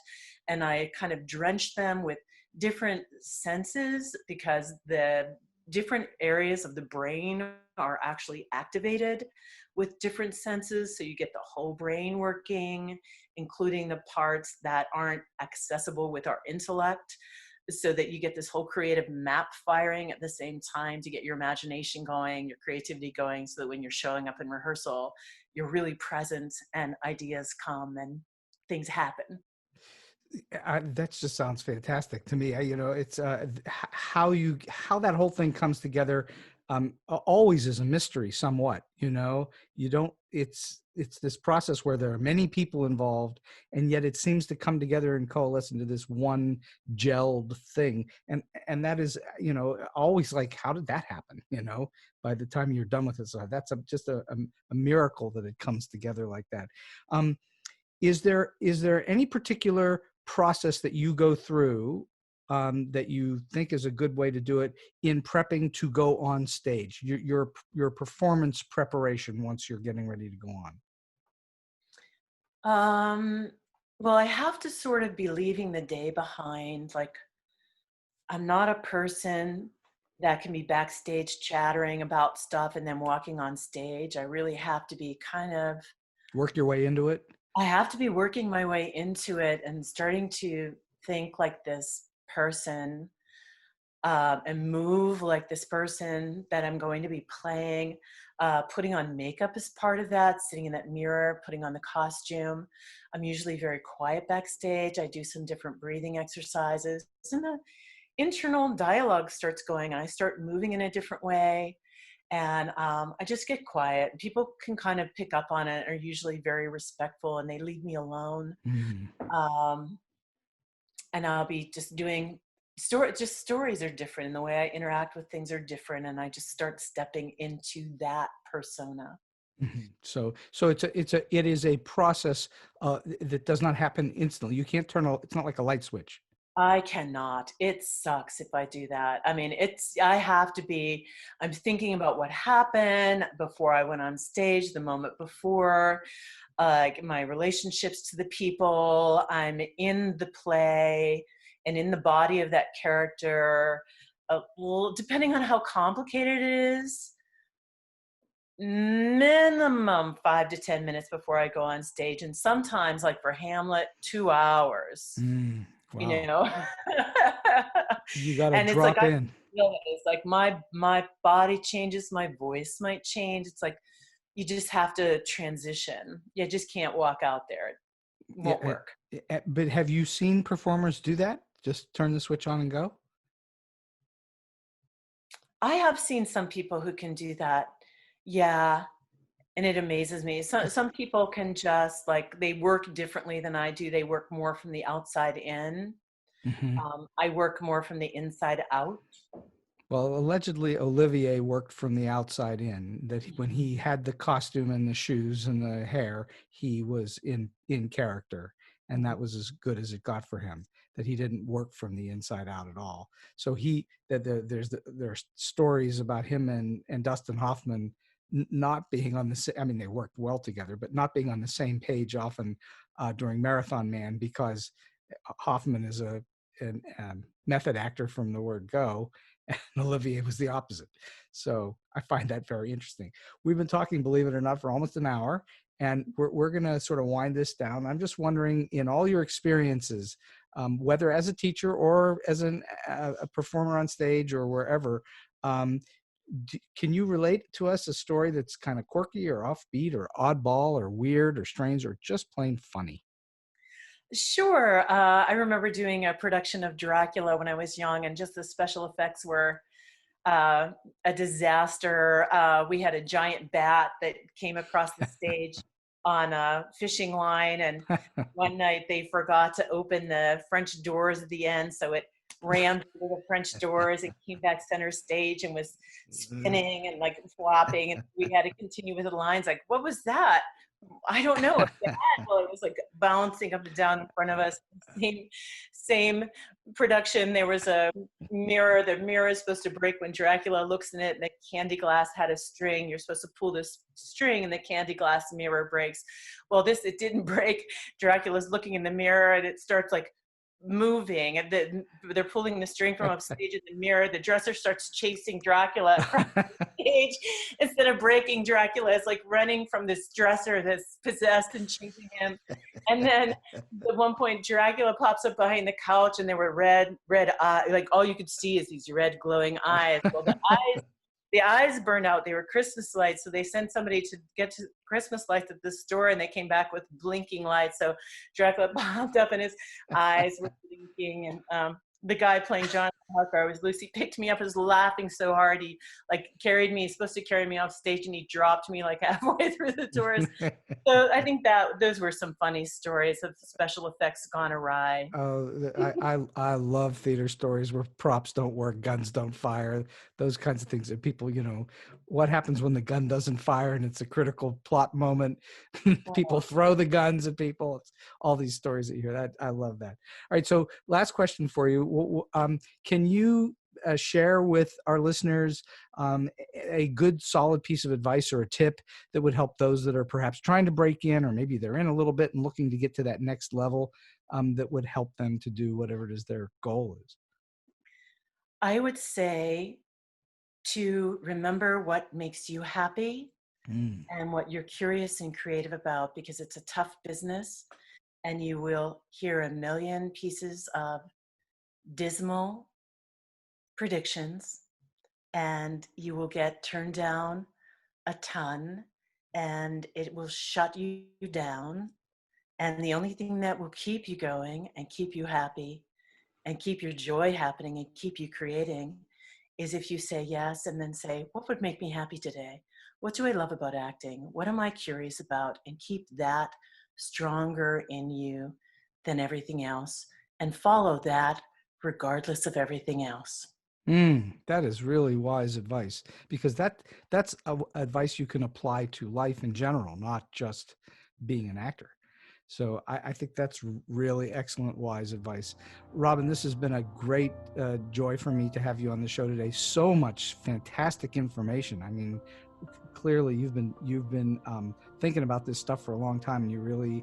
And I kind of drench them with different senses, because the different areas of the brain are actually activated with different senses. So you get the whole brain working, including the parts that aren't accessible with our intellect, so that you get this whole creative map firing at the same time to get your imagination going, your creativity going, so that when you're showing up in rehearsal, you're really present and ideas come and things happen. That just sounds fantastic to me. It's how that whole thing comes together. Always is a mystery, somewhat. You don't. It's this process where there are many people involved, and yet it seems to come together and coalesce into this one gelled thing. And that is, always like, how did that happen? By the time you're done with it, so that's just a miracle that it comes together like that. Is there any particular process that you go through that you think is a good way to do it in prepping to go on stage? Your performance preparation once you're getting ready to go on. Well, I have to sort of be leaving the day behind. Like, I'm not a person that can be backstage chattering about stuff and then walking on stage. I really have to be Work your way into it. I have to be working my way into it and starting to think like this person, and move like this person that I'm going to be playing. Putting on makeup is part of that, sitting in that mirror, putting on the costume. I'm usually very quiet backstage. I do some different breathing exercises, and the internal dialogue starts going, and I start moving in a different way. And I just get quiet. People can kind of pick up on it, are usually very respectful, and they leave me alone. And I'll be just doing stories are different, and the way I interact with things are different, and I just start stepping into that persona. So it is a process that does not happen instantly. You can't it's not like a light switch. I cannot. It sucks if I do that. I mean, I'm thinking about what happened before I went on stage, the moment before, my relationships to the people. I'm in the play and in the body of that character. Well, depending on how complicated it is, minimum 5 to 10 minutes before I go on stage. And sometimes, like for Hamlet, 2 hours. Wow. You know. You got to And it's drop like in. it's like my body changes, my voice might change. It's like you just have to transition. You just can't walk out there. It won't work. But have you seen performers do that? Just turn the switch on and go? I have seen some people who can do that. Yeah. And it amazes me. Some people can just, like, they work differently than I do. They work more from the outside in. Mhm. I work more from the inside out. Well, allegedly Olivier worked from the outside in. That when he had the costume and the shoes and the hair, he was in character, and that was as good as it got for him. That he didn't work from the inside out at all. So there's stories about him and Dustin Hoffman not being on the same. I mean, they worked well together, but not being on the same page often during Marathon Man, because Hoffman is an method actor from the word go, and Olivier was the opposite. So I find that very interesting. We've been talking, believe it or not, for almost an hour, and we're going to sort of wind this down. I'm just wondering, in all your experiences, whether as a teacher or as a performer on stage or wherever, can you relate to us a story that's kind of quirky or offbeat or oddball or weird or strange or just plain funny? Sure. I remember doing a production of Dracula when I was young, and just the special effects were a disaster. We had a giant bat that came across the stage on a fishing line, and one night they forgot to open the French doors at the end, so it ran through the French doors and came back center stage and was spinning and like flopping, and we had to continue with the lines. Like, what was that? I don't know. Well, it was like bouncing up and down in front of us. Same production. There was a mirror. The mirror is supposed to break when Dracula looks in it, and the candy glass had a string. You're supposed to pull this string, and the candy glass mirror breaks. Well, it didn't break. Dracula's looking in the mirror, and it starts like moving, and they're pulling the string from upstage in the mirror. The dresser starts chasing Dracula across the stage. Instead of breaking, Dracula is like running from this dresser that's possessed and chasing him. And then at one point Dracula pops up behind the couch, and there were red eyes, like all you could see is these red glowing eyes. Well, the eyes burned out. They were Christmas lights, so they sent somebody to get to Christmas lights at the store, and they came back with blinking lights. So Dracula popped up, and his eyes were blinking. And the guy playing John Harker, was Lucy, picked me up, and was laughing so hard. He like carried me. He's supposed to carry me off stage, and he dropped me like halfway through the doors. So I think that those were some funny stories of special effects gone awry. Oh, I love theater stories where props don't work, guns don't fire, those kinds of things. And people, what happens when the gun doesn't fire and it's a critical plot moment? People throw the guns at people. It's all these stories that you hear. That I love that. All right, so last question for you. Can you share with our listeners a good, solid piece of advice or a tip that would help those that are perhaps trying to break in, or maybe they're in a little bit and looking to get to that next level, that would help them to do whatever it is their goal is? I would say to remember what makes you happy and what you're curious and creative about, because it's a tough business, and you will hear a million pieces of dismal predictions, and you will get turned down a ton, and it will shut you down. And the only thing that will keep you going and keep you happy and keep your joy happening and keep you creating is if you say yes, and then say, what would make me happy today? What do I love about acting? What am I curious about? And keep that stronger in you than everything else, and follow that regardless of everything else. That is really wise advice, because that's advice you can apply to life in general, not just being an actor. So I think that's really excellent, wise advice. Robin, this has been a great joy for me to have you on the show today. So much fantastic information. I mean, clearly you've been thinking about this stuff for a long time, and you really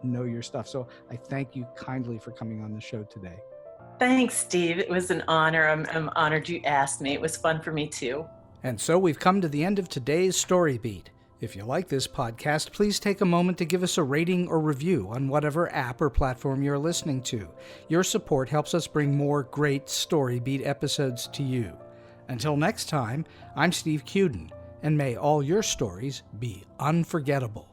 know your stuff. So I thank you kindly for coming on the show today. Thanks, Steve. It was an honor. I'm honored you asked me. It was fun for me too. And so we've come to the end of today's Story Beat. If you like this podcast, please take a moment to give us a rating or review on whatever app or platform you're listening to. Your support helps us bring more great Story Beat episodes to you. Until next time, I'm Steve Cuden, and may all your stories be unforgettable.